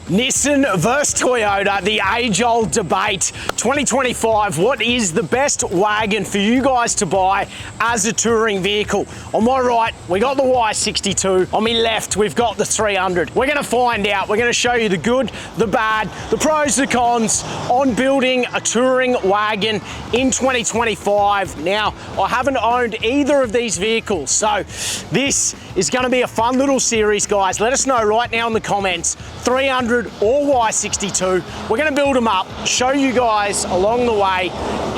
Nissan versus Toyota, the age-old debate. 2025, what is the best wagon for you guys to buy as a touring vehicle? On my right, we got the Y62. On my left, we've got the 300. We're gonna find out. We're gonna show you the good, the bad, the pros, the cons on building a touring wagon in 2025. Now, I haven't owned either of these vehicles, so this is gonna be a fun little series, guys. Let us know right now in the comments, 300 or Y62. We're gonna build them up, show you guys along the way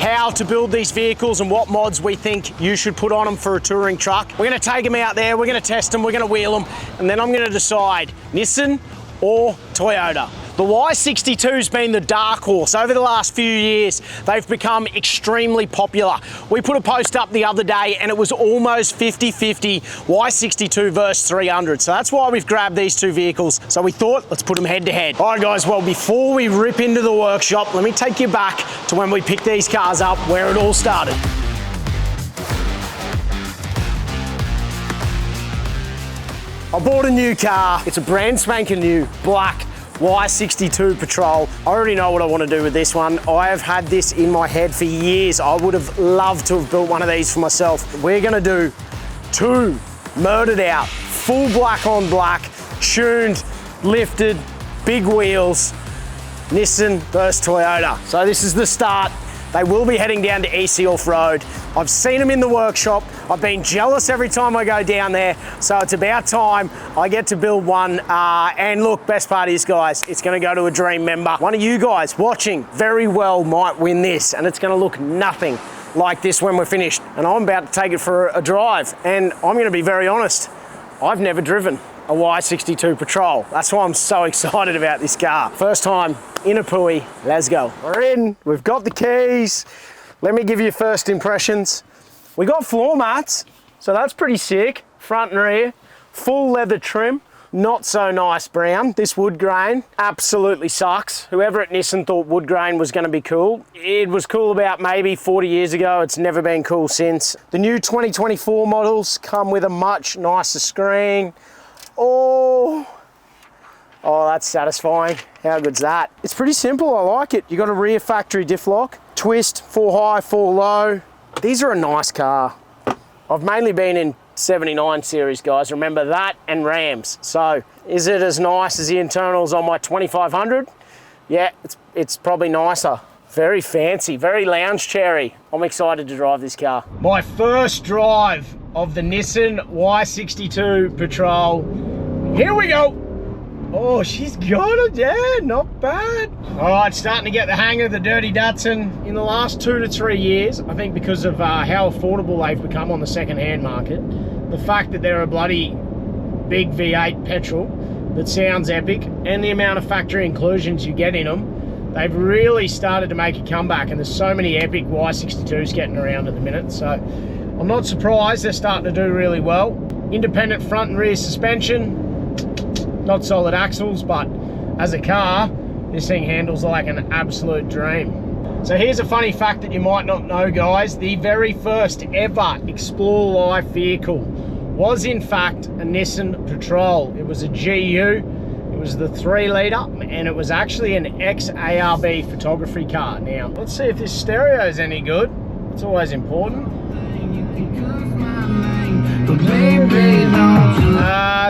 how to build these vehicles and what mods we think you should put on them for a touring truck. We're gonna take them out there, we're gonna test them, we're gonna wheel them, and then I'm gonna decide Nissan or Toyota. The Y62's been the dark horse. Over the last few years, they've become extremely popular. We put a post up the other day and it was almost 50-50 Y62 versus 300. So that's why we've grabbed these two vehicles. So we thought, let's put them head to head. All right, guys, well, before we rip into the workshop, let me take you back to when we picked these cars up, where it all started. I bought a new car. It's a brand spanking new black Y62 Patrol. I already know what I want to do with this one. I have had this in my head for years. I would have loved to have built one of these for myself. We're gonna do two murdered out, full black on black, tuned, lifted, big wheels, Nissan versus Toyota. So this is the start. They will be heading down to EC Off-Road. I've seen them in the workshop. I've been jealous every time I go down there. So it's about time I get to build one. And look, best part is, guys, it's gonna go to a dream member. One of you guys watching very well might win this, and it's gonna look nothing like this when we're finished. And I'm about to take it for a drive. And I'm gonna be very honest, I've never driven a Y62 Patrol. That's why I'm so excited about this car. First time in a Pui, let's go. We're in, we've got the keys. Let me give you first impressions. We got floor mats, so that's pretty sick. Front and rear, full leather trim. Not so nice brown. This wood grain absolutely sucks. Whoever at Nissan thought wood grain was gonna be cool. It was cool about maybe 40 years ago. It's never been cool since. The new 2024 models come with a much nicer screen. Oh, that's satisfying. How good's that? It's pretty simple, I like it. You got a rear factory diff lock, twist, 4 high, 4 low. These are a nice car. I've mainly been in 79 series, guys. Remember that and Rams. So is it as nice as the internals on my 2500? Yeah, it's probably nicer. Very fancy, very lounge cherry. I'm excited to drive this car. My first drive of the Nissan Y62 Patrol. Here we go. Oh, she's got it, yeah, not bad. All right, starting to get the hang of the dirty Datsun in the last 2 to 3 years. I think because of how affordable they've become on the second-hand market. The fact that they're a bloody big V8 petrol that sounds epic, and the amount of factory inclusions you get in them, they've really started to make a comeback, and there's so many epic Y62s getting around at the minute, so I'm not surprised they're starting to do really well. Independent front and rear suspension, not solid axles, but as a car, this thing handles like an absolute dream. So here's a funny fact that you might not know, guys. The very first ever Explore Life vehicle was in fact a Nissan Patrol. It was a GU, it was the 3-litre, and it was actually an ex-ARB photography car. Now, let's see if this stereo is any good. It's always important.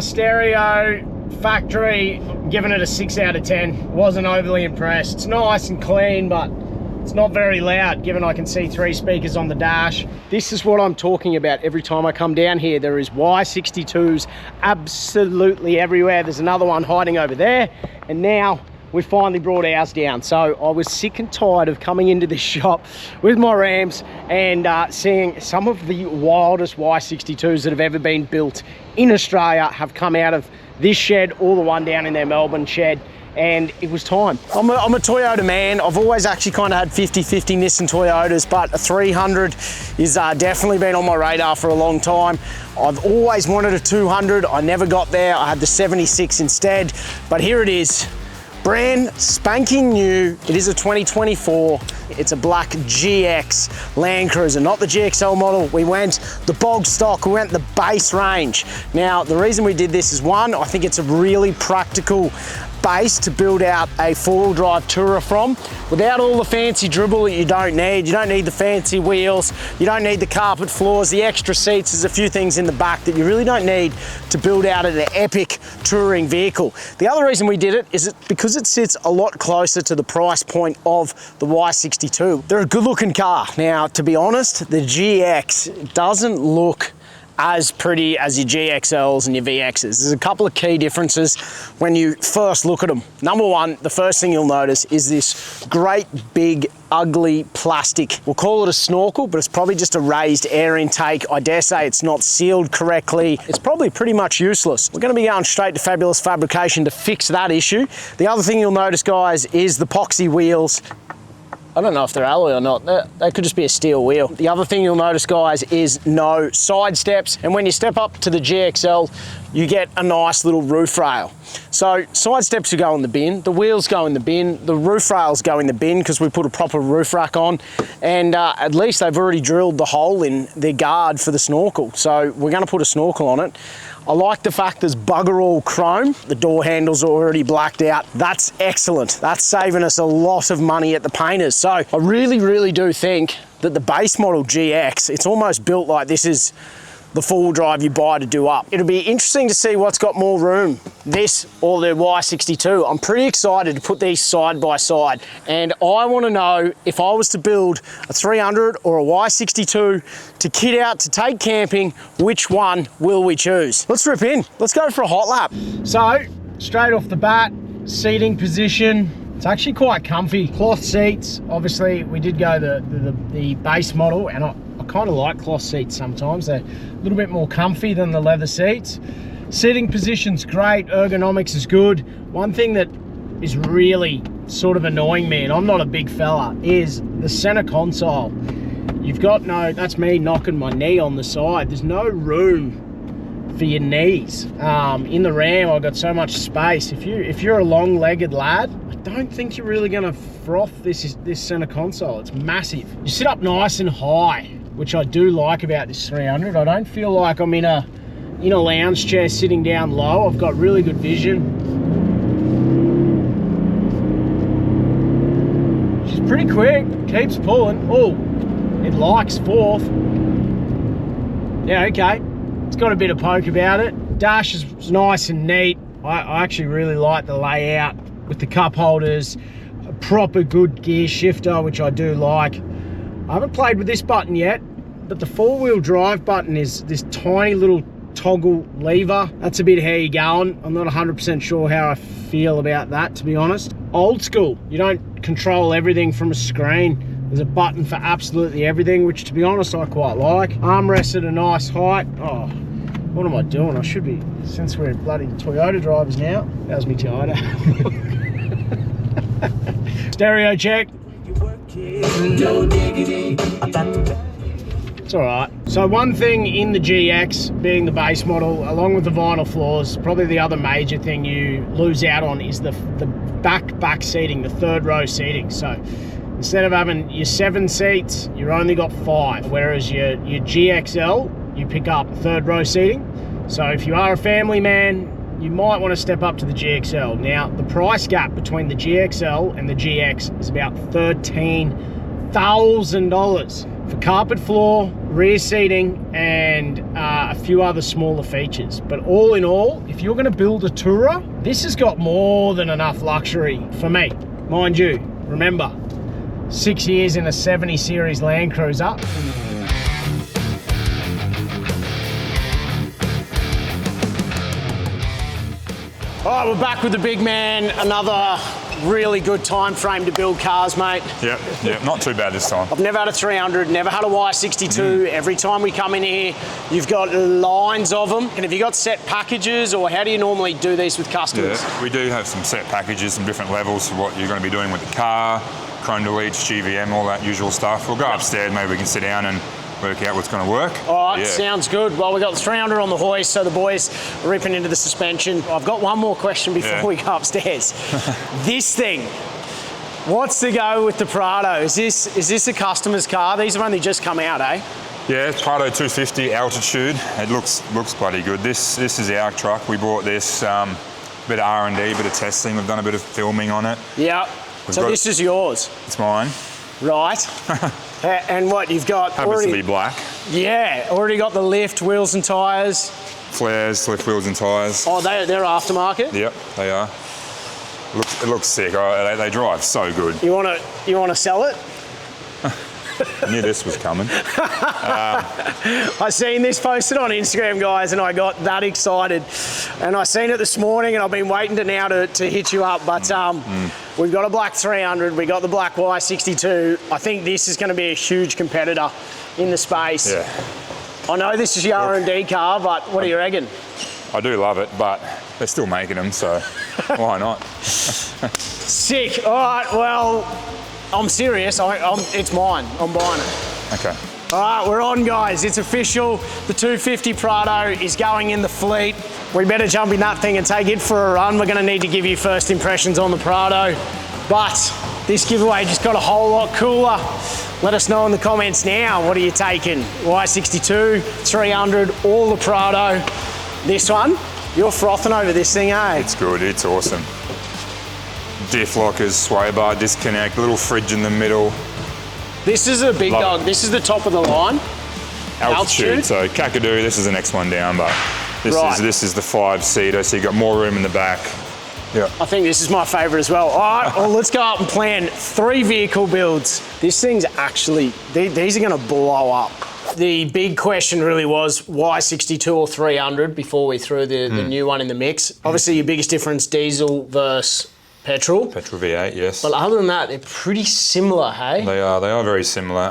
Stereo, factory, giving it a 6 out of 10. Wasn't overly impressed. It's nice and clean, but it's not very loud, given I can see 3 speakers on the dash. This is what I'm talking about every time I come down here. There is Y62s absolutely everywhere. There's another one hiding over there, and now we finally brought ours down. So I was sick and tired of coming into this shop with my Rams and seeing some of the wildest Y62s that have ever been built in Australia have come out of this shed or the one down in their Melbourne shed, and it was time. I'm a Toyota man. I've always actually kind of had 50-50 Nissan Toyotas, but a 300 is definitely been on my radar for a long time. I've always wanted a 200. I never got there. I had the 76 instead, but here it is. Brand spanking new. It is a 2024. It's a black GX Land Cruiser, not the GXL model. We went the bog stock, we went the base range. Now, the reason we did this is one, I think it's a really practical base to build out a four-wheel drive tourer from, without all the fancy dribble that you don't need. You don't need the fancy wheels, you don't need the carpet floors, the extra seats. There's a few things in the back that you really don't need to build out an epic touring vehicle. The other reason we did it is because it sits a lot closer to the price point of the Y62. They're a good looking car. Now, to be honest, the GX doesn't look as pretty as your GXLs and your VXs. There's a couple of key differences when you first look at them. Number one, the first thing you'll notice is this great big ugly plastic. We'll call it a snorkel, but it's probably just a raised air intake. I dare say it's not sealed correctly. It's probably pretty much useless. We're going to be going straight to Fabulous Fabrication to fix that issue. The other thing you'll notice, guys, is the epoxy wheels. I don't know if they're alloy or not. They could just be a steel wheel. The other thing you'll notice, guys, is no side steps. And when you step up to the GXL, you get a nice little roof rail. So side steps go in the bin, the wheels go in the bin, the roof rails go in the bin because we put a proper roof rack on. And at least they've already drilled the hole in their guard for the snorkel. So we're going to put a snorkel on it. I like the fact there's bugger all chrome. The door handles are already blacked out. That's excellent. That's saving us a lot of money at the painters. So I really, really do think that the base model GX, it's almost built like this is the four-wheel drive you buy to do up. It'll be interesting to see what's got more room, this or the Y62. I'm pretty excited to put these side by side, and I want to know if I was to build a 300 or a Y62 to kit out to take camping, which one will we choose? Let's rip in. Let's go for a hot lap. So, straight off the bat, seating position. It's actually quite comfy. Cloth seats. Obviously, we did go the base model, and I kind of like cloth seats sometimes. They're a little bit more comfy than the leather seats. Seating position's great, ergonomics is good. One thing that is really sort of annoying me, and I'm not a big fella, is the center console. You've got no, that's me knocking my knee on the side. There's no room for your knees. In the Ram, I've got so much space. If you're a long-legged lad, I don't think you're really gonna froth this center console. It's massive. You sit up nice and high, which I do like about this 300. I don't feel like I'm in a lounge chair sitting down low. I've got really good vision. She's pretty quick, keeps pulling. Oh, it likes fourth. Yeah, okay. It's got a bit of poke about it. Dash is nice and neat. I actually really like the layout with the cup holders, a proper good gear shifter, which I do like. I haven't played with this button yet, but the four-wheel drive button is this tiny little toggle lever. That's a bit how you're going. I'm not 100% sure how I feel about that, to be honest. Old school, you don't control everything from a screen. There's a button for absolutely everything, which, to be honest, I quite like. Armrest at a nice height. Oh, what am I doing? I should be, since we're bloody Toyota drivers now. That was me Toyota. Stereo check. It's all right. So one thing in the GX, being the base model, along with the vinyl floors, probably the other major thing you lose out on is the back seating, the third row seating. So instead of having your 7 seats, you've only got 5, whereas your GXL, you pick up third row seating. So if you are a family man, you might want to step up to the GXL. Now, the price gap between the GXL and the GX is about $13,000 for carpet floor, rear seating, and a few other smaller features. But all in all, if you're going to build a tourer, this has got more than enough luxury for me. Mind you, remember, 6 years in a 70 series Land Cruiser. All right, we're back with the big man. Another really good time frame to build cars, mate. Yep, not too bad this time. I've never had a 300, never had a Y62. Every time we come in here, you've got lines of them. And have you got set packages, or how do you normally do these with customers? Yeah, we do have some set packages, some different levels for what you're going to be doing with the car, chrome deletes, GVM, all that usual stuff. We'll go upstairs, maybe we can sit down and work out what's going to work. All right, sounds good. Well, we've got the 300 on the hoist, so the boys are ripping into the suspension. I've got one more question before we go upstairs. This thing, what's the go with the Prado? Is this a customer's car? These have only just come out, eh? Yeah, it's Prado 250 altitude. It looks bloody good. This is our truck. We bought this bit of R&D, bit of testing. We've done a bit of filming on it. Yep. So this is yours? It's mine. Right. And what, you've got Happens already... to be black. Yeah, already got the lift, wheels and tyres. Flares, lift wheels and tyres. Oh, they're aftermarket? Yep, they are. It looks sick. Oh, they drive so good. You want to sell it? I knew this was coming. I seen this posted on Instagram, guys, and I got that excited. And I seen it this morning, and I've been waiting to hit you up. But we've got a black 300, we got the black Y62. I think this is going to be a huge competitor in the space. Yeah. I know this is your R&D car, but what do you reckon? I do love it, but they're still making them, so why not? Sick. All right, well, I'm serious. It's mine. I'm buying it. Okay. All right, we're on, guys. It's official. The 250 Prado is going in the fleet. We better jump in that thing and take it for a run. We're going to need to give you first impressions on the Prado. But this giveaway just got a whole lot cooler. Let us know in the comments now. What are you taking? Y62, 300, all the Prado. This one, you're frothing over this thing, eh? It's good. It's awesome. Diff lockers, sway bar disconnect, little fridge in the middle. This is a big dog. This is the top of the line. Altitude. So Kakadu, this is the next one down, but this is the 5-seater, so you got more room in the back. Yeah. I think this is my favourite as well. All right, well, let's go up and plan 3 vehicle builds. This thing's actually, these are going to blow up. The big question really was Y62 or 300 before we threw the new one in the mix. Obviously, your biggest difference, diesel versus petrol. Petrol V8, yes. But other than that, they're pretty similar, hey? They are very similar.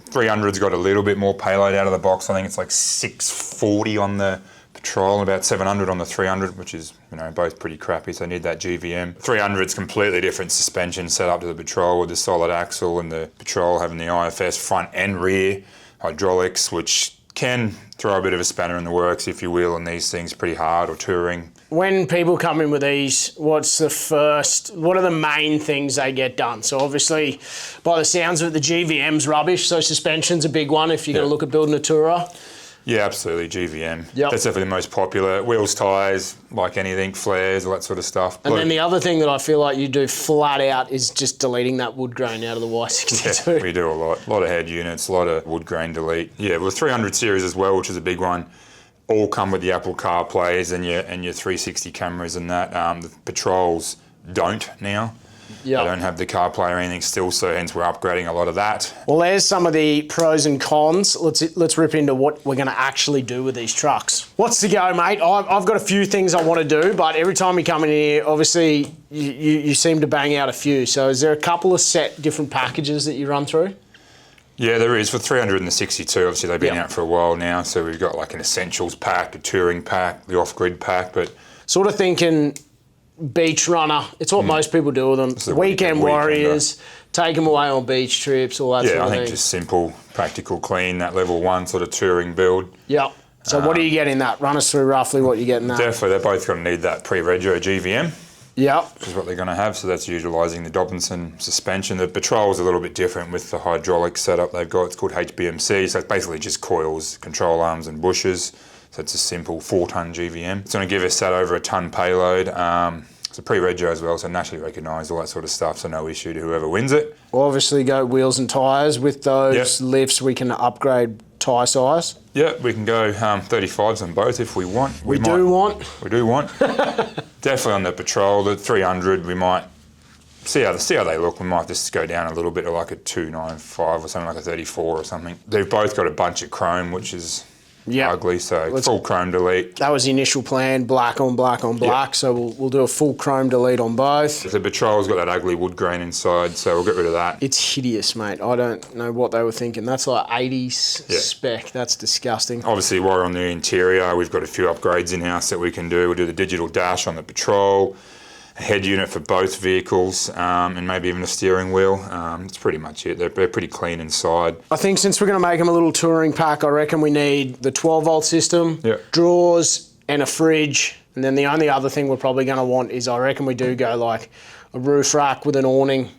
300's got a little bit more payload out of the box. I think it's like 640 on the Patrol and about 700 on the 300, which is, both pretty crappy, so I need that GVM. 300's completely different suspension setup to the Patrol with the solid axle, and the Patrol having the IFS front and rear hydraulics, which can throw a bit of a spanner in the works if you wheel on these things pretty hard or touring. When people come in with these, what are the main things they get done? So obviously, by the sounds of it, the GVM's rubbish, so suspension's a big one if you're going to look at building a tourer. Yeah, absolutely, GVM. Yep. That's definitely the most popular. Wheels, tyres, like anything, flares, all that sort of stuff. And then the other thing that I feel like you do flat out is just deleting that wood grain out of the Y62. Yeah, we do a lot of head units, a lot of wood grain delete. Yeah, well, the 300 series as well, which is a big one, all come with the Apple CarPlays and your 360 cameras and that. The Patrols don't now. Yep. They don't have the CarPlay or anything still, so hence we're upgrading a lot of that. Well, there's some of the pros and cons. Let's rip into what we're going to actually do with these trucks. What's the go, mate? I've got a few things I want to do, but every time you come in here, obviously you seem to bang out a few. So is there a couple of set different packages that you run through? Yeah, there is. For 300 and the 62, obviously they've been out for a while now, so we've got like an essentials pack, a touring pack, the off-grid pack, but... Sort of thinking... beach runner, it's what most people do with them. The weekend warriors, take them away on beach trips, all that sort of thing. Yeah, I think just simple, practical, clean, that level 1 sort of touring build. Yep. So what do you get in that? Run us through roughly what you get in that. Definitely, they're both going to need that pre-rego GVM. Yep. Which is what they're going to have, so that's utilising the Dobinson suspension. The Patrol's a little bit different with the hydraulic setup they've got. It's called HBMC, so it's basically just coils, control arms and bushes. So it's a simple 4-tonne GVM. It's going to give us that over a tonne payload. It's a pre-rego as well, so nationally recognised, all that sort of stuff, so no issue to whoever wins it. We'll obviously go wheels and tyres. With those lifts, we can upgrade tyre size. Yeah, we can go 35s on both if we want. We do want. Definitely on the Patrol, the 300, we might see how they look. We might just go down a little bit to like a 295 or something, like a 34 or something. They've both got a bunch of chrome, which is ugly, so full chrome delete. That was the initial plan, black on black on black, so we'll do a full chrome delete on both. The Patrol's got that ugly wood grain inside, so we'll get rid of that. It's hideous, mate. I don't know what they were thinking. That's like 80s spec. That's disgusting. Obviously, while we're on the interior, we've got a few upgrades in-house that we can do. We'll do the digital dash on the Patrol, a head unit for both vehicles, and maybe even a steering wheel. That's pretty much it. They're pretty clean inside. I think since we're going to make them a little touring pack, I reckon we need the 12-volt system, drawers and a fridge. And then the only other thing we're probably going to want is I reckon we do go like a roof rack with an awning.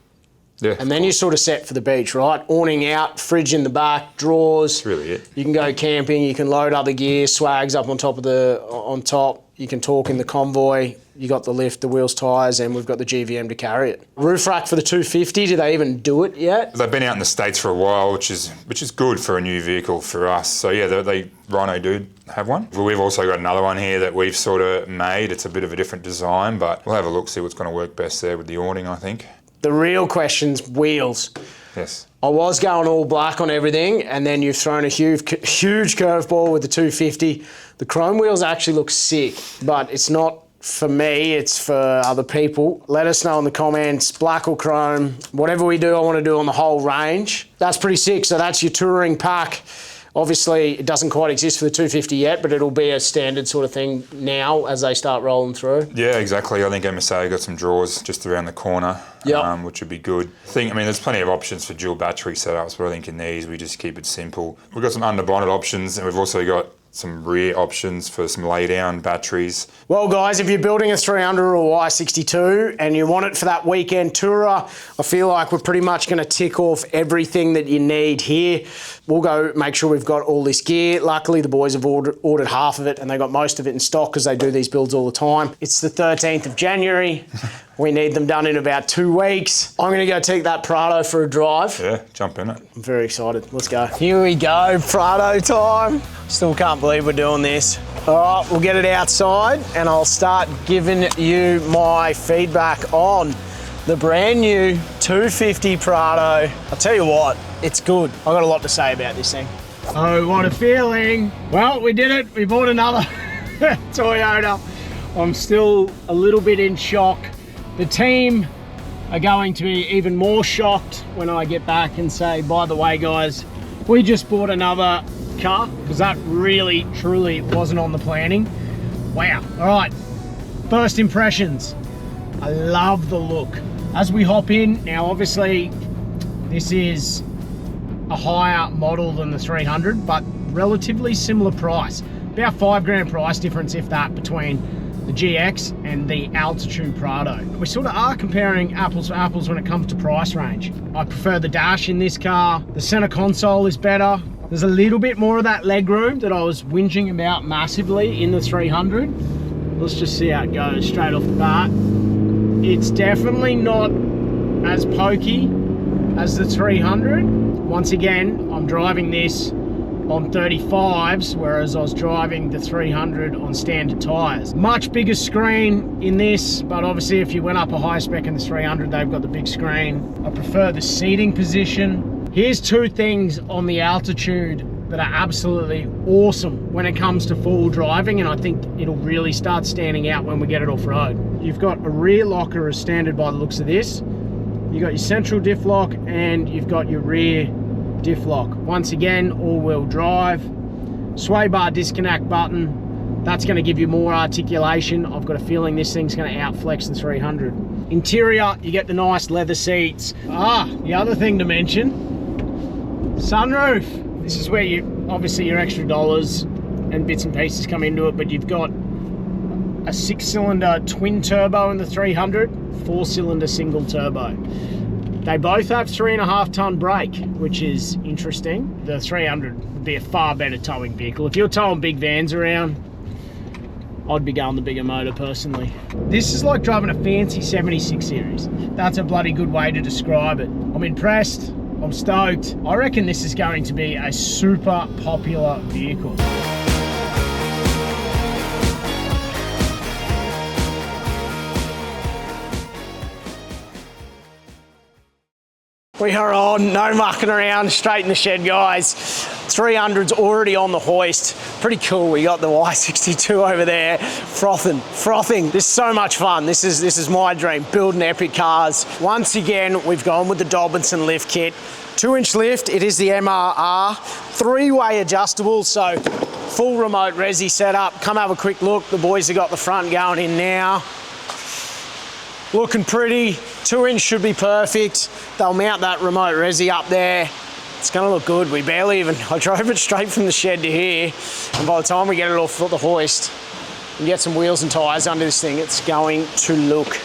Yeah, and then you're sort of set for the beach, right? Awning out, fridge in the back, drawers. That's really it. You can go camping, you can load other gear, swags up on top. You can talk in the convoy. You got the lift, the wheels, tyres, and we've got the GVM to carry it. Roof rack for the 250, do they even do it yet? They've been out in the States for a while, which is good for a new vehicle for us. So yeah, Rhino do have one. We've also got another one here that we've sort of made. It's a bit of a different design, but we'll have a look, see what's going to work best there with the awning, I think. The real question's wheels. Yes. I was going all black on everything, and then you've thrown a huge curveball with the 250. The chrome wheels actually look sick, but it's not for me, it's for other people. Let us know in the comments, black or chrome. Whatever we do, I want to do on the whole range. That's pretty sick. So that's your touring pack. Obviously, it doesn't quite exist for the 250 yet, but it'll be a standard sort of thing now as they start rolling through. Yeah, exactly. I think MSA got some drawers just around the corner, which would be good. There's plenty of options for dual battery setups, but I think in these, we just keep it simple. We've got some under-bonnet options, and we've also got some rear options for some lay-down batteries. Well, guys, if you're building a 300 or Y62 and you want it for that weekend tourer, I feel like we're pretty much going to tick off everything that you need here. We'll go make sure we've got all this gear. Luckily, the boys have ordered half of it, and they got most of it in stock because they do these builds all the time. It's the 13th of January. We need them done in about 2 weeks. I'm going to go take that Prado for a drive. Yeah, jump in it. I'm very excited. Let's go. Here we go, Prado time. Still can't believe we're doing this. All right, we'll get it outside and I'll start giving you my feedback on the brand new 250 Prado. I'll tell you what, it's good. I've got a lot to say about this thing. Oh, what a feeling. Well, we did it. We bought another Toyota. I'm still a little bit in shock. The team are going to be even more shocked when I get back and say, by the way, guys, we just bought another car, because that really, truly wasn't on the planning. Wow. All right, first impressions. I love the look. As we hop in, now obviously this is a higher model than the 300, but relatively similar price. About $5 price difference, if that, between the GX and the Altitude Prado. We sort of are comparing apples to apples when it comes to price range. I prefer the dash in this car. The center console is better. There's a little bit more of that leg room that I was whinging about massively in the 300. Let's just see how it goes straight off the bat. It's definitely not as pokey as the 300. Once again, I'm driving this on 35s, whereas I was driving the 300 on standard tyres. Much bigger screen in this, but obviously if you went up a high spec in the 300, they've got the big screen. I prefer the seating position. Here's two things on the Altitude that are absolutely awesome when it comes to full driving, and I think it'll really start standing out when we get it off-road. You've got a rear locker as standard by the looks of this. You've got your central diff lock and you've got your rear diff lock. Once again, all-wheel drive. Sway bar disconnect button. That's going to give you more articulation. I've got a feeling this thing's going to outflex the 300. Interior, you get the nice leather seats. The other thing to mention, sunroof. This is where obviously your extra dollars and bits and pieces come into it, but you've got a 6-cylinder twin turbo in the 300, 4-cylinder single turbo. They both have 3.5 ton brake, which is interesting. The 300 would be a far better towing vehicle. If you're towing big vans around, I'd be going the bigger motor personally. This is like driving a fancy 76 series. That's a bloody good way to describe it. I'm impressed, I'm stoked. I reckon this is going to be a super popular vehicle. We are on, no mucking around, straight in the shed, guys. 300's already on the hoist. Pretty cool. We got the Y62 over there, frothing. This is so much fun. This is my dream, building epic cars. Once again, we've gone with the Dobinson lift kit. 2-inch lift, it is the MRR. 3-way adjustable, so full remote resi setup. Come have a quick look. The boys have got the front going in now. Looking pretty. 2-inch should be perfect. They'll mount that remote resi up there. It's gonna look good. I drove it straight from the shed to here, and by the time we get it off the hoist and get some wheels and tyres under this thing, it's going to look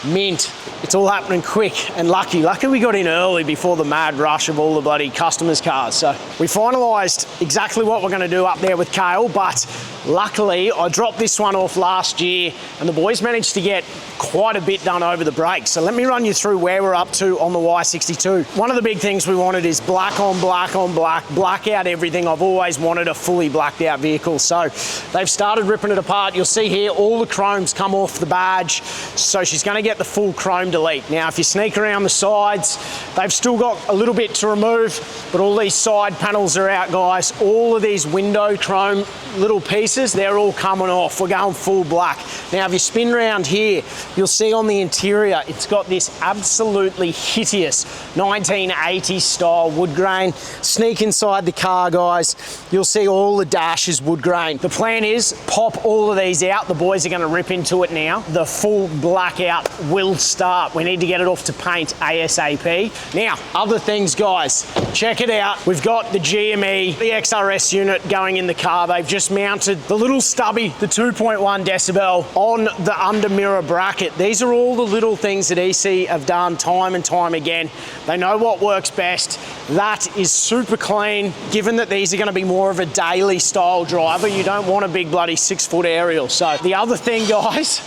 mint. It's all happening quick and lucky. Lucky we got in early before the mad rush of all the bloody customers' cars. So we finalised exactly what we're going to do up there with Kale, but luckily I dropped this one off last year and the boys managed to get quite a bit done over the break. So let me run you through where we're up to on the Y62. One of the big things we wanted is black on black on black, black out everything. I've always wanted a fully blacked out vehicle. So they've started ripping it apart. You'll see here all the chrome's come off the badge. So she's going to get the full chrome delete. Now, if you sneak around the sides, they've still got a little bit to remove, but all these side panels are out, guys. All of these window chrome little pieces, they're all coming off. We're going full black. Now, if you spin around here, you'll see on the interior, it's got this absolutely hideous 1980s style wood grain. Sneak inside the car, guys. You'll see all the dash is wood grain. The plan is pop all of these out. The boys are going to rip into it now. The full blackout will start. We need to get it off to paint ASAP. Now, other things, guys, check it out. We've got the GME, the XRS unit going in the car. They've just mounted the little stubby, the 2.1 decibel on the under mirror bracket. These are all the little things that EC have done time and time again. They know what works best. That is super clean. Given that these are going to be more of a daily style driver, you don't want a big bloody 6-foot aerial. So the other thing, guys,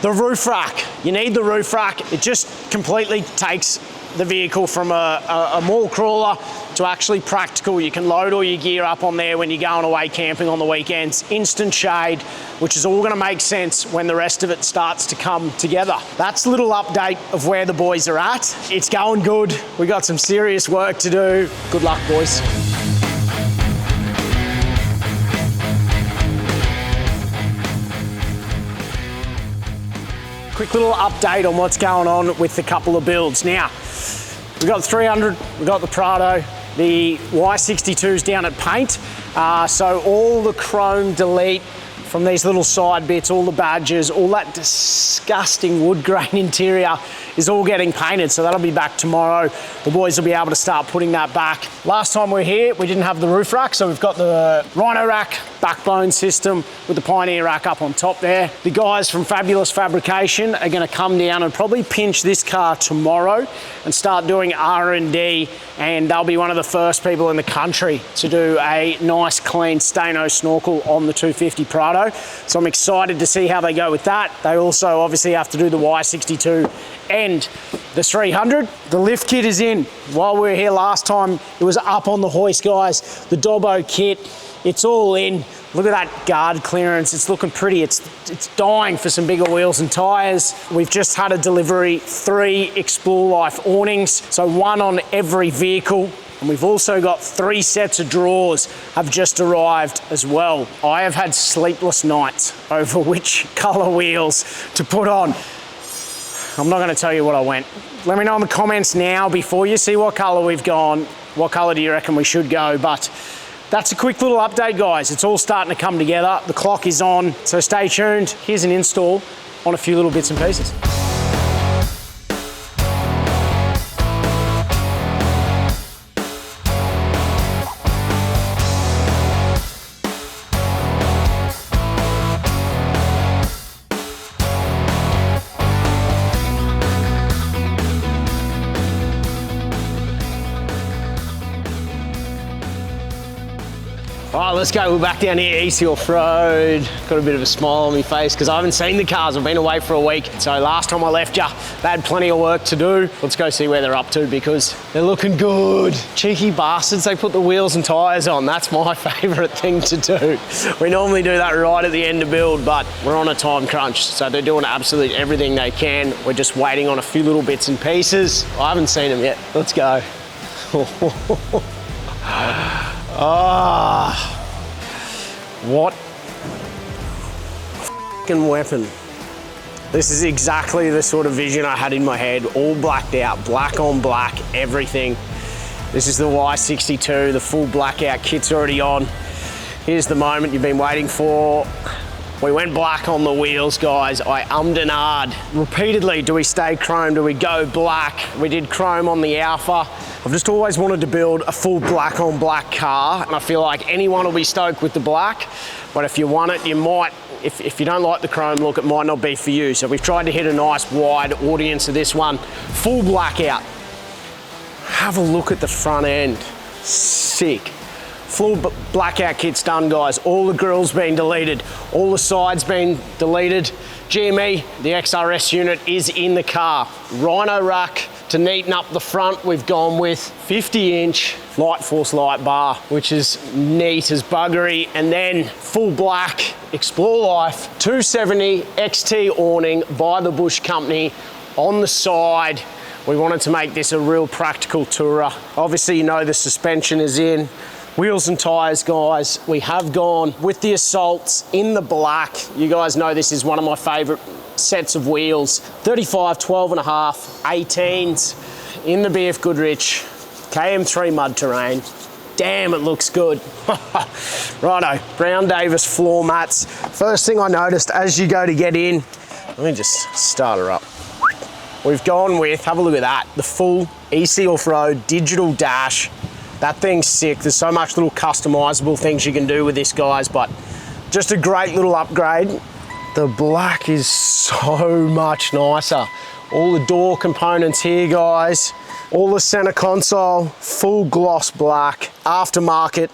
the roof rack. You need the roof rack. It just completely takes the vehicle from a mall crawler to actually practical. You can load all your gear up on there when you're going away camping on the weekends. Instant shade, which is all going to make sense when the rest of it starts to come together. That's a little update of where the boys are at. It's going good. We got some serious work to do. Good luck, boys. Quick little update on what's going on with a couple of builds. Now, we've got the 300, we've got the Prado, the Y62's down at paint. So all the chrome delete from these little side bits, all the badges, all that disgusting wood grain interior is all getting painted. So that'll be back tomorrow. The boys will be able to start putting that back. Last time we were here, we didn't have the roof rack. So we've got the Rhino rack backbone system with the Pioneer rack up on top there. The guys from Fabulous Fabrication are gonna come down and probably pinch this car tomorrow and start doing R&D, and they'll be one of the first people in the country to do a nice clean Stano snorkel on the 250 Prado. So I'm excited to see how they go with that. They also obviously have to do the Y62 and the 300. The lift kit is in. While we were here last time, it was up on the hoist, guys. The Dobbo kit, it's all in. Look at that guard clearance. It's looking pretty. It's dying for some bigger wheels and tyres. We've just had a delivery, 3 Explore Life awnings, so 1 on every vehicle. And we've also got 3 sets of drawers have just arrived as well. I have had sleepless nights over which colour wheels to put on. I'm not going to tell you what I went. Let me know in the comments now before you see what colour we've gone. What colour do you reckon we should go? But that's a quick little update, guys. It's all starting to come together. The clock is on, so stay tuned. Here's an install on a few little bits and pieces. All right, let's go. We're back down here, Easy Off Road. Got a bit of a smile on my face because I haven't seen the cars. I've been away for a week. So last time I left you, they had plenty of work to do. Let's go see where they're up to because they're looking good. Cheeky bastards, they put the wheels and tyres on. That's my favourite thing to do. We normally do that right at the end of build, but we're on a time crunch. So they're doing absolutely everything they can. We're just waiting on a few little bits and pieces. I haven't seen them yet. Let's go. Ah, what f***ing weapon. This is exactly the sort of vision I had in my head, all blacked out, black on black, everything. This is the Y62, the full blackout kit's already on. Here's the moment you've been waiting for. We went black on the wheels, guys. I ummed and ahed repeatedly. Do we stay chrome? Do we go black? We did chrome on the Alpha. I've just always wanted to build a full black on black car, and I feel like anyone will be stoked with the black, but if you want it, you might if you don't like the chrome look, it might not be for you. So we've tried to hit a nice wide audience of this one. Full blackout. Have a look at the front end. Sick. Full blackout kit's done, guys. All the grills been deleted. All the sides been deleted. GME, the XRS unit is in the car. Rhino rack to neaten up the front. We've gone with 50-inch light force light bar, which is neat as buggery. And then full black Explore Life 270 XT awning by the Bush Company on the side. We wanted to make this a real practical tourer. Obviously, you know the suspension is in. Wheels and tyres, guys, we have gone with the Assaults in the black. You guys know this is one of my favourite sets of wheels. 35, 12.5, 18s in the BF Goodrich, KM3 mud terrain. Damn, it looks good. Righto, Brown Davis floor mats. First thing I noticed as you go to get in, let me just start her up. We've gone with, have a look at that, the full EC Off-Road digital dash. That thing's sick. There's so much little customizable things you can do with this, guys, but just a great little upgrade. The black is so much nicer. All the door components here, guys. All the center console, full gloss black, aftermarket,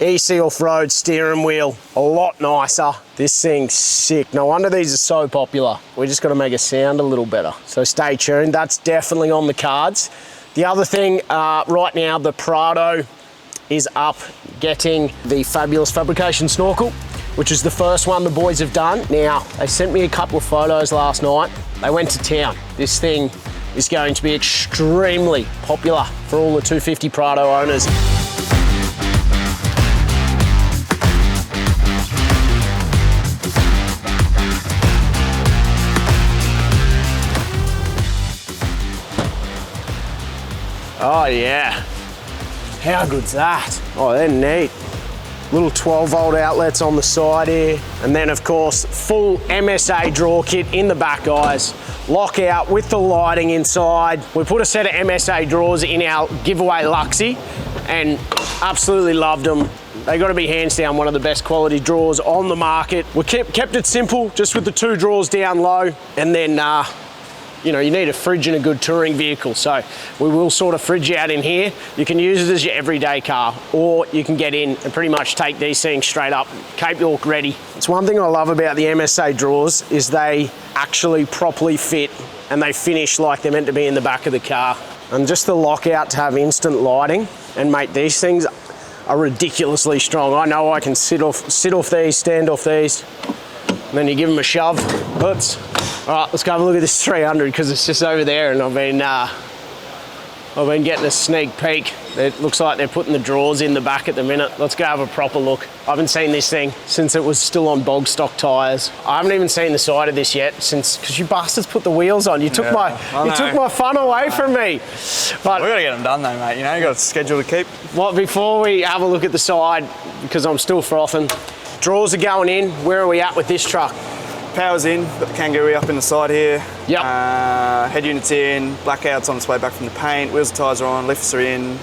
EC Off-Road steering wheel, a lot nicer. This thing's sick. No wonder these are so popular. We just got to make it sound a little better. So stay tuned. That's definitely on the cards. The other thing, right now, the Prado is up getting the fabulous fabrication snorkel, which is the first one the boys have done. Now, they sent me a couple of photos last night. They went to town. This thing is going to be extremely popular for all the 250 Prado owners. Oh yeah, how good's that? Oh, they're neat. Little 12-volt outlets on the side here. And then of course, full MSA draw kit in the back, guys. Lockout with the lighting inside. We put a set of MSA drawers in our giveaway Luxie and absolutely loved them. They got to be hands down one of the best quality drawers on the market. We kept it simple, just with the 2 drawers down low, and then you know, you need a fridge in a good touring vehicle, so we will sort of fridge out in here. You can use it as your everyday car, or you can get in and pretty much take these things straight up, Cape York ready. It's one thing I love about the MSA drawers is they actually properly fit and they finish like they're meant to be in the back of the car. And just the lockout to have instant lighting, and mate, these things are ridiculously strong. I know I can sit off these, stand off these, and then you give them a shove. All right, let's go have a look at this 300 because it's just over there, and I've been getting a sneak peek. It looks like they're putting the drawers in the back at the minute. Let's go have a proper look. I haven't seen this thing since it was still on bog stock tyres. I haven't even seen the side of this yet because you bastards put the wheels on. You took my fun away from me. But we gotta get them done though, mate. You know, you got a schedule to keep. Well, before we have a look at the side, because I'm still frothing, drawers are going in. Where are we at with this truck? Power's in, got the Kangaroo up in the side here. Yep. Head unit's in, blackout's on its way back from the paint, wheels and tyres are on, lifts are in,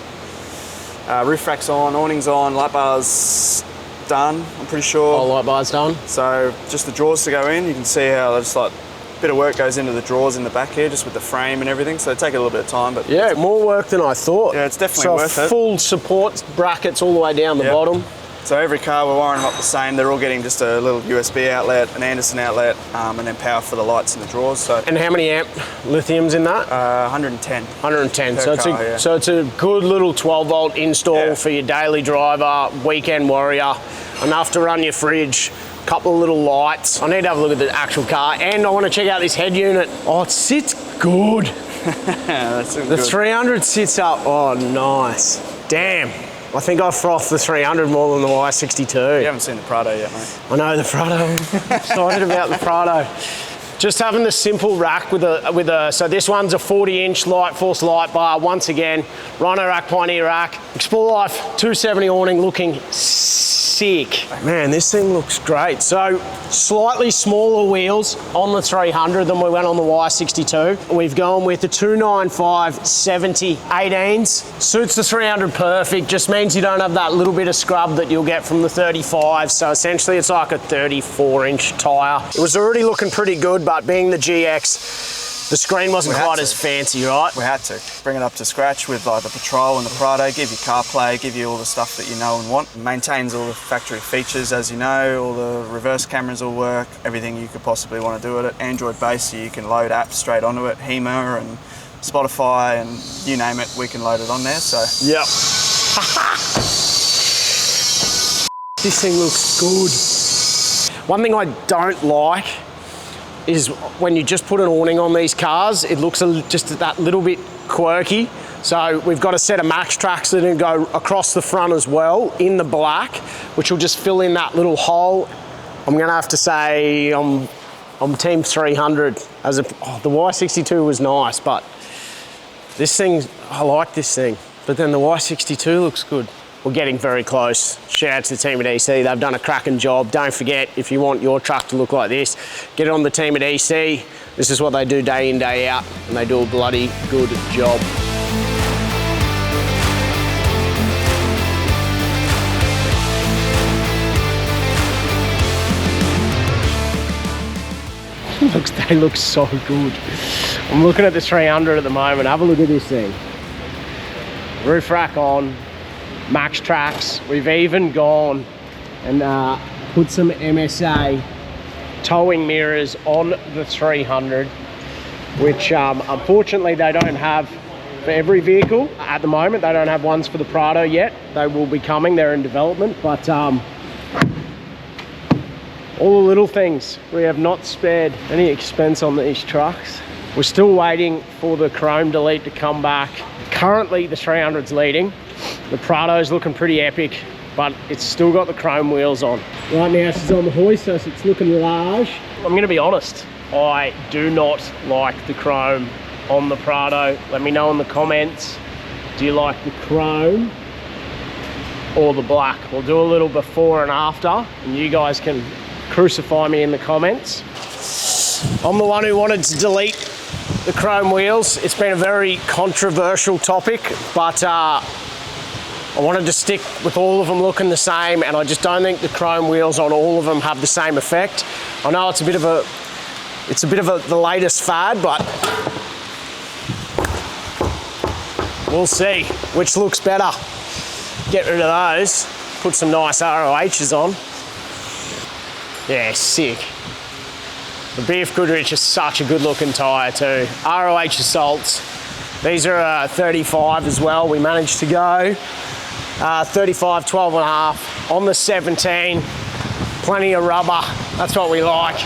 roof rack's on, awning's on, light bar's done, I'm pretty sure. Oh, light bar's done. So just the drawers to go in. You can see how just like a bit of work goes into the drawers in the back here, just with the frame and everything, so it take a little bit of time. But yeah, more work than I thought. Yeah, it's definitely worth it. Full support brackets all the way down the bottom. So every car we're wiring them up the same. They're all getting just a little USB outlet, an Anderson outlet, and then power for the lights in the drawers. So. And how many amp lithium's in that? 110. 110. So so it's a good little 12-volt install for your daily driver, weekend warrior, enough to run your fridge. Couple of little lights. I need to have a look at the actual car, and I want to check out this head unit. Oh, it sits good. That's the 300 sits up. Oh, nice. Damn. I think I frothed the 300 more than the Y62. You haven't seen the Prado yet, mate. I know the Prado. I'm excited about the Prado. Just having the simple rack with a so this one's a 40-inch light force light bar. Once again, Rhino rack, Pioneer rack, Explore Life 270 awning, looking sick. Man, this thing looks great. So slightly smaller wheels on the 300 than we went on the Y62. We've gone with the 295 70 18s. Suits the 300 perfect. Just means you don't have that little bit of scrub that you'll get from the 35. So essentially it's like a 34-inch tyre. It was already looking pretty good, but being the GX, the screen wasn't quite as fancy, right? We had to bring it up to scratch with like the Patrol and the Prado, give you CarPlay, give you all the stuff that you know and want. It maintains all the factory features, as you know, all the reverse cameras will work, everything you could possibly want to do with it. Android based, so you can load apps straight onto it, HEMA and Spotify and you name it, we can load it on there, so. Yep. This thing looks good. One thing I don't like is when you just put an awning on these cars, it looks just that little bit quirky. So we've got a set of max tracks that go across the front as well in the black, which will just fill in that little hole. I'm gonna have to say I'm team 300. The Y62 was nice, but this thing, I like this thing. But then the Y62 looks good. We're getting very close. Shout out to the team at EC. They've done a cracking job. Don't forget, if you want your truck to look like this, get it on the team at EC. This is what they do day in, day out, and they do a bloody good job. They look so good. I'm looking at the 300 at the moment. Have a look at this thing. Roof rack on. Max tracks. We've even gone and put some MSA towing mirrors on the 300, which unfortunately they don't have for every vehicle at the moment. They don't have ones for the Prado yet. They will be coming, they're in development, but all the little things. We have not spared any expense on these trucks. We're still waiting for the chrome delete to come back. Currently the 300's leading. The Prado's looking pretty epic, but it's still got the chrome wheels on. Right now it's on the hoist, so it's looking large. I'm gonna be honest, I do not like the chrome on the Prado. Let me know in the comments, do you like the chrome or the black? We'll do a little before and after, and you guys can crucify me in the comments. I'm the one who wanted to delete the chrome wheels. It's been a very controversial topic, but I wanted to stick with all of them looking the same, and I just don't think the chrome wheels on all of them have the same effect. I know it's a bit of the latest fad, but we'll see which looks better. Get rid of those, put some nice ROHs on. Yeah, sick. The BF Goodrich is such a good looking tyre too. ROH Assaults. These are 35 as well. We managed to go 35, 12.5 on the 17. Plenty of rubber. That's what we like.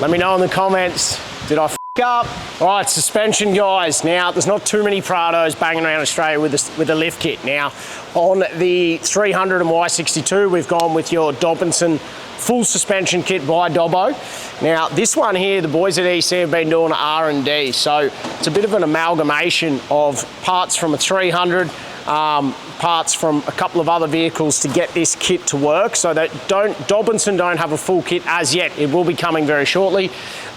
Let me know in the comments. Did I f up? All right, suspension guys. Now, there's not too many Prados banging around Australia with a lift kit. Now, on the 300 and Y62, we've gone with your Dobinson full suspension kit by Dobbo. Now, this one here, the boys at EC have been doing R&D, so it's a bit of an amalgamation of parts from a 300, parts from a couple of other vehicles to get this kit to work. So that Dobinson don't have a full kit as yet. It will be coming very shortly.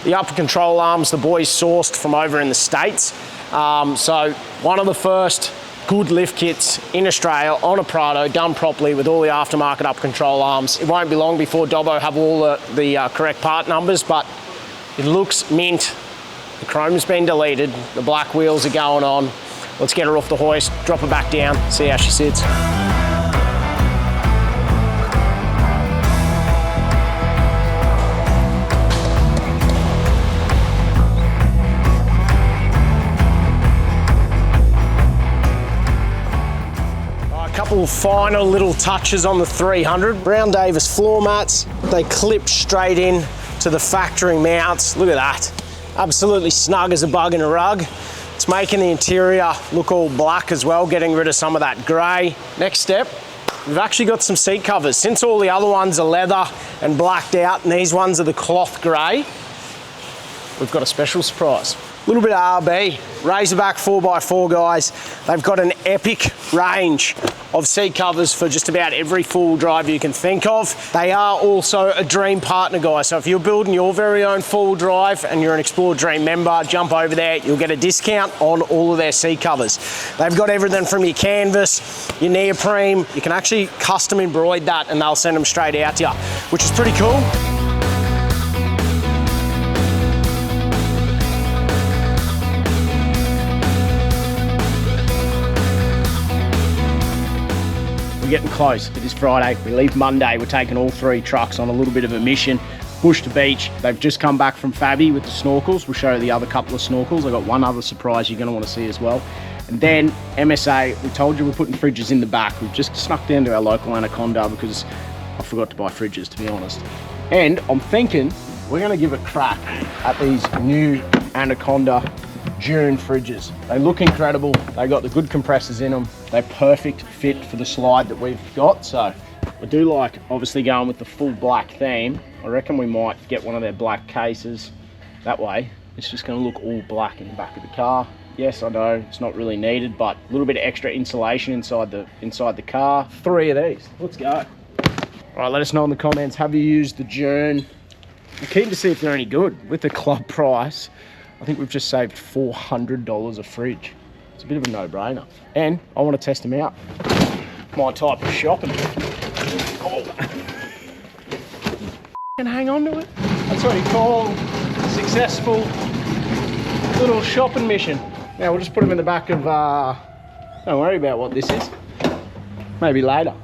The upper control arms, the boys sourced from over in the States. So one of the first good lift kits in Australia on a Prado, done properly with all the aftermarket up control arms. It won't be long before Dobbo have all the correct part numbers, but it looks mint. The chrome's been deleted, the black wheels are going on. Let's get her off the hoist, drop her back down, see how she sits. Final little touches on the 300. Brown Davis floor mats. They clip straight in to the factory mounts. Look at that. Absolutely snug as a bug in a rug. It's making the interior look all black as well, getting rid of some of that grey. Next step, we've actually got some seat covers. Since all the other ones are leather and blacked out and these ones are the cloth grey, we've got a special surprise. A little bit of RB, Razorback 4x4 guys. They've got an epic range of seat covers for just about every four-wheel drive you can think of. They are also a Dream partner, guys. So if you're building your very own four-wheel drive and you're an Explore Dream member, jump over there. You'll get a discount on all of their seat covers. They've got everything from your canvas, your neoprene. You can actually custom embroider that and they'll send them straight out to you, which is pretty cool. Getting close to this Friday. We leave Monday. We're taking all three trucks on a little bit of a mission, bush to beach. They've just come back from Fabi with the snorkels. We'll show you the other couple of snorkels. I've got one other surprise you're going to want to see as well. And then MSA, we told you we're putting fridges in the back. We've just snuck down to our local Anaconda because I forgot to buy fridges, to be honest. And I'm thinking we're going to give a crack at these new Anaconda June fridges. They look incredible. They got the good compressors in them. They're perfect fit for the slide that we've got. So I do like obviously going with the full black theme. I reckon we might get one of their black cases. That way it's just going to look all black in the back of the car. Yes, I know it's not really needed, but a little bit of extra insulation inside the car. 3 of these. Let's go. All right, let us know in the comments. Have you used the June? I'm keen to see if they're any good. With the club price, I think we've just saved $400 a fridge. It's a bit of a no-brainer. And I want to test them out. My type of shopping. Oh. And hang on to it. That's what you call a successful little shopping mission. Now we'll just put them in the back of, don't worry about what this is. Maybe later.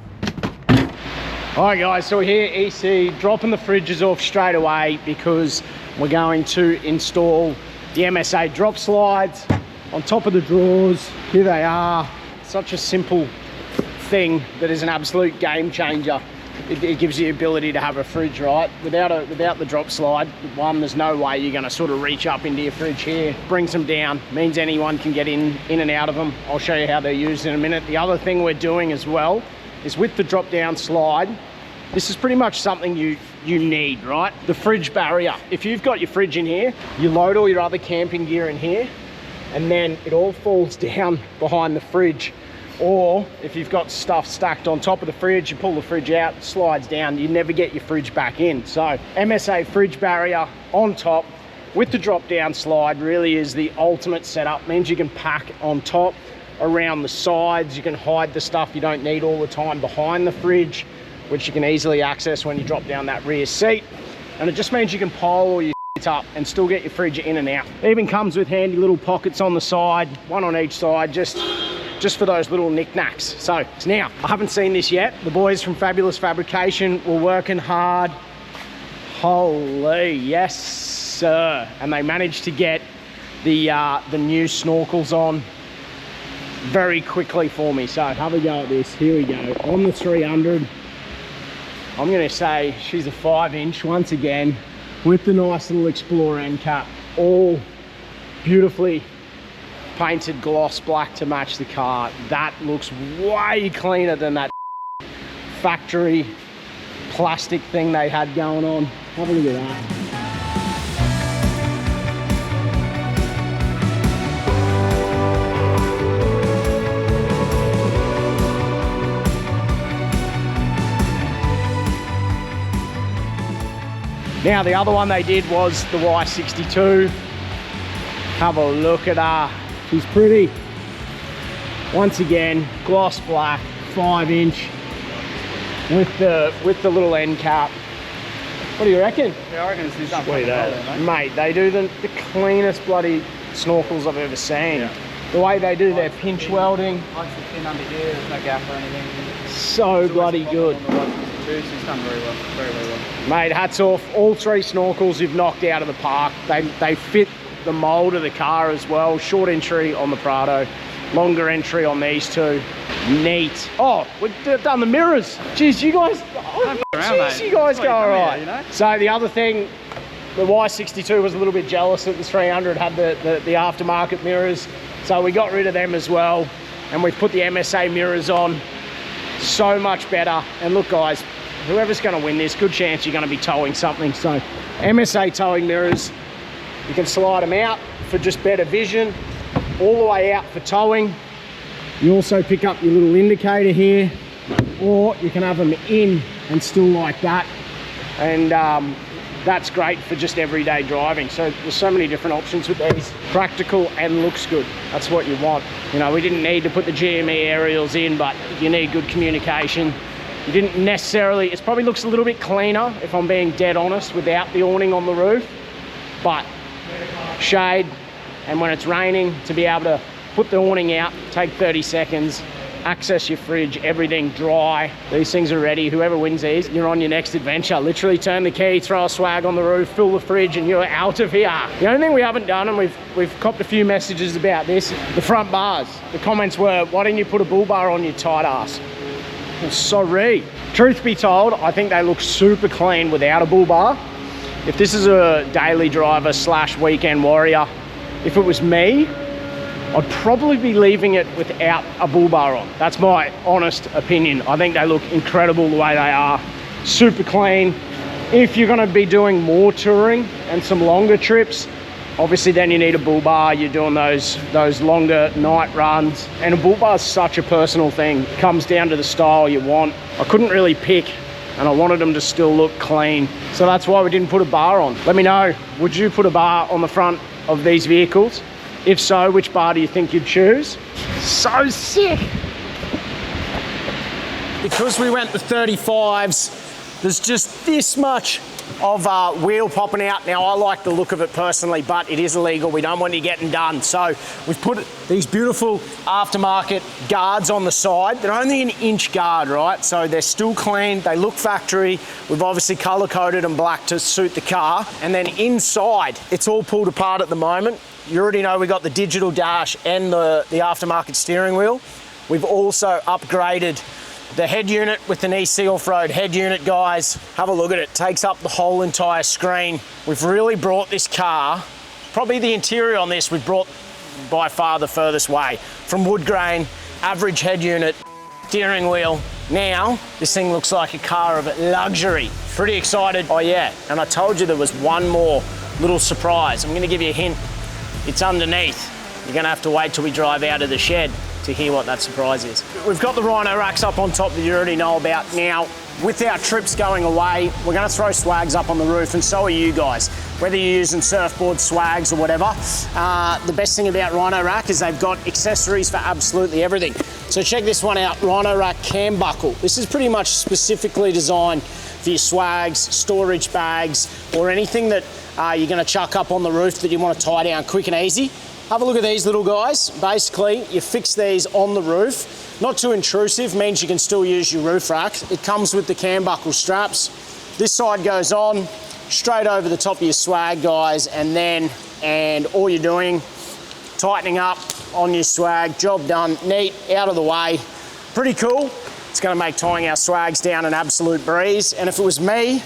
All right guys, so we're here EC, dropping the fridges off straight away because we're going to install the MSA drop slides on top of the drawers. Here they are. Such a simple thing that is an absolute game changer. It gives you the ability to have a fridge, right? Without the drop slide, one, there's no way you're gonna sort of reach up into your fridge here. Brings them down, means anyone can get in and out of them. I'll show you how they're used in a minute. The other thing we're doing as well is with the drop down slide, this is pretty much something you need, right? The fridge barrier. If you've got your fridge in here, you load all your other camping gear in here, and then it all falls down behind the fridge. Or if you've got stuff stacked on top of the fridge, you pull the fridge out, it slides down, you never get your fridge back in. So MSA fridge barrier on top with the drop down slide really is the ultimate setup. Means you can pack on top, around the sides, you can hide the stuff you don't need all the time behind the fridge, which you can easily access when you drop down that rear seat. And it just means you can pile all your shit up and still get your fridge in and out. It even comes with handy little pockets on the side, one on each side, just for those little knickknacks. So now, I haven't seen this yet. The boys from Fabulous Fabrication were working hard. Holy, yes sir. And they managed to get the new snorkels on very quickly for me. So have a go at this. Here we go. On the 300. I'm going to say she's a 5-inch once again with the nice little Explorer end cap, all beautifully painted gloss black to match the car. That looks way cleaner than that factory plastic thing they had going on. Have a look at that. Now the other one they did was the Y62. Have a look at her. She's pretty. Once again, gloss black, 5-inch with the little end cap. What do you reckon? Yeah, I reckon it's done Sweet as. Mate, they do the cleanest bloody snorkels I've ever seen. Yeah. The way they do their pinch welding. Likes the pin under here, there's no gap or anything. So bloody good. She's done very well, very well. Mate, hats off. All 3 snorkels you've knocked out of the park. They fit the mold of the car as well. Short entry on the Prado, longer entry on these two. Neat. Oh, we've done the mirrors. Jeez, you guys, you guys go all right. You know? So the other thing, the Y62 was a little bit jealous that the 300 had the aftermarket mirrors. So we got rid of them as well. And we've put the MSA mirrors on. So much better. And look guys, whoever's going to win this, good chance you're going to be towing something. So MSA towing mirrors, You can slide them out for just better vision, all the way out for towing. You also pick up your little indicator here, or you can have them in and still like that. And that's great for just everyday driving. So there's so many different options with these. Practical and looks good. That's what you want. You know, we didn't need to put the GME aerials in, but you need good communication. You didn't necessarily, it probably looks a little bit cleaner, if I'm being dead honest, without the awning on the roof. But shade, and when it's raining, to be able to put the awning out, take 30 seconds, access your fridge, everything dry. These things are ready. Whoever wins these, you're on your next adventure. Literally turn the key, throw a swag on the roof, fill the fridge, and you're out of here. The only thing we haven't done, and we've copped a few messages about this, the front bars. The comments were, why didn't you put a bull bar on your tight ass? Well, sorry. Truth be told, I think they look super clean without a bull bar. If this is a daily driver / weekend warrior, if it was me, I'd probably be leaving it without a bull bar on. That's my honest opinion. I think they look incredible the way they are. Super clean. If you're gonna be doing more touring and some longer trips, obviously then you need a bull bar. You're doing those longer night runs. And a bull bar is such a personal thing. It comes down to the style you want. I couldn't really pick, and I wanted them to still look clean. So that's why we didn't put a bar on. Let me know, would you put a bar on the front of these vehicles? If so, which bar do you think you'd choose? So sick. Because we went with 35s, there's just this much of wheel popping out. Now, I like the look of it personally, but it is illegal. We don't want you getting done. So we've put these beautiful aftermarket guards on the side. They're only an inch guard, right? So they're still clean. They look factory. We've obviously color coded them black to suit the car. And then inside, it's all pulled apart at the moment. You already know we got the digital dash and the aftermarket steering wheel. We've also upgraded the head unit with an EC off-road head unit, guys. Have a look at it. Takes up the whole entire screen. We've really brought this car, probably the interior on this, we've brought by far the furthest way. From wood grain, average head unit, steering wheel. Now, this thing looks like a car of luxury. Pretty excited. Oh yeah, and I told you there was one more little surprise. I'm gonna give you a hint. It's underneath. You're gonna have to wait till we drive out of the shed to hear what that surprise is. We've got the Rhino racks up on top that you already know about. Now, with our trips going away, we're gonna throw swags up on the roof, and so are you guys. Whether you're using surfboard swags or whatever, the best thing about Rhino Rack is they've got accessories for absolutely everything. So check this one out, Rhino Rack Cam Buckle. This is pretty much specifically designed for your swags, storage bags, or anything that you're gonna chuck up on the roof that you wanna tie down quick and easy. Have a look at these little guys. Basically, you fix these on the roof. Not too intrusive, means you can still use your roof rack. It comes with the cam buckle straps. This side goes on, straight over the top of your swag, guys, and all you're doing, tightening up on your swag, job done, neat, out of the way. Pretty cool. It's gonna make tying our swags down an absolute breeze. And if it was me,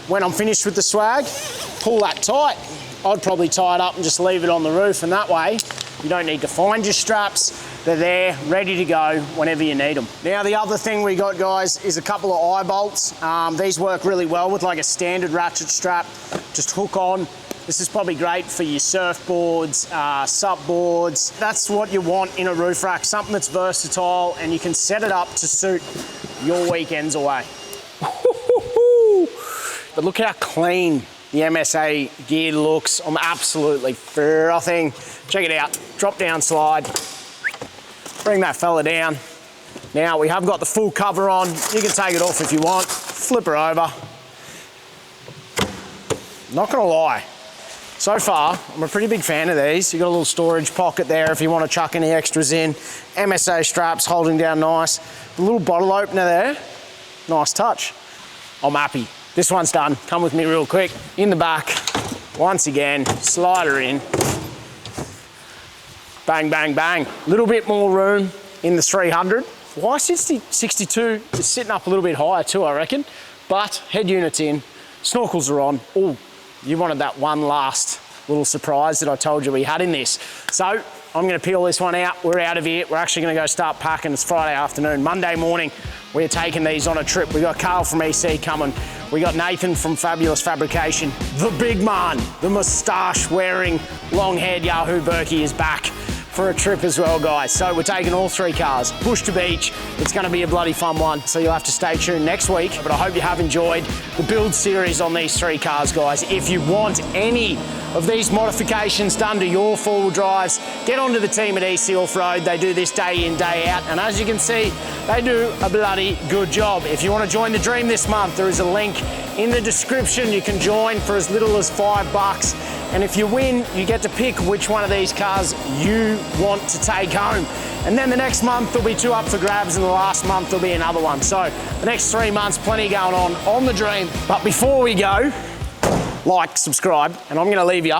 when I'm finished with the swag, pull that tight. I'd probably tie it up and just leave it on the roof, and that way you don't need to find your straps. They're there, ready to go whenever you need them. Now, the other thing we got, guys, is a couple of eye bolts. These work really well with like a standard ratchet strap. Just hook on. This is probably great for your surfboards, SUP boards. That's what you want in a roof rack, something that's versatile and you can set it up to suit your weekends away. But look how clean the MSA gear looks. I'm absolutely frothing. Check it out, drop down slide. Bring that fella down. Now we have got the full cover on. You can take it off if you want. Flip her over. Not gonna lie, so far, I'm a pretty big fan of these. You got a little storage pocket there if you want to chuck any extras in. MSA straps holding down nice. The little bottle opener there, nice touch. I'm happy. This one's done. Come with me real quick. In the back, once again, slide her in. Bang, bang, bang. Little bit more room in the 300. Y62 is sitting up a little bit higher too, I reckon. But head unit's in, snorkels are on. Oh, you wanted that one last little surprise that I told you we had in this. So I'm gonna peel this one out. We're out of here. We're actually gonna go start packing. It's Friday afternoon. Monday morning, we're taking these on a trip. We got Carl from EC coming. We got Nathan from Fabulous Fabrication. The big man, the moustache-wearing, long-haired Yahoo Berkey is back for a trip as well, guys. So we're taking all 3 cars, bush to beach. It's gonna be a bloody fun one, so you'll have to stay tuned next week. But I hope you have enjoyed the build series on these 3 cars, guys. If you want any of these modifications done to your 4-wheel drives, get onto the team at EC Off-Road. They do this day in, day out, and as you can see, they do a bloody good job. If you want to join the dream this month, there is a link in the description. You can join for as little as $5. And if you win, you get to pick which one of these cars you want to take home. And then the next month, there'll be 2 up for grabs, and the last month, there'll be another one. So the next 3 months, plenty going on the dream. But before we go, like, subscribe, and I'm gonna leave you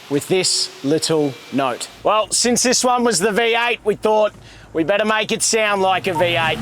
with this little note. Well, since this one was the V8, we thought we better make it sound like a V8.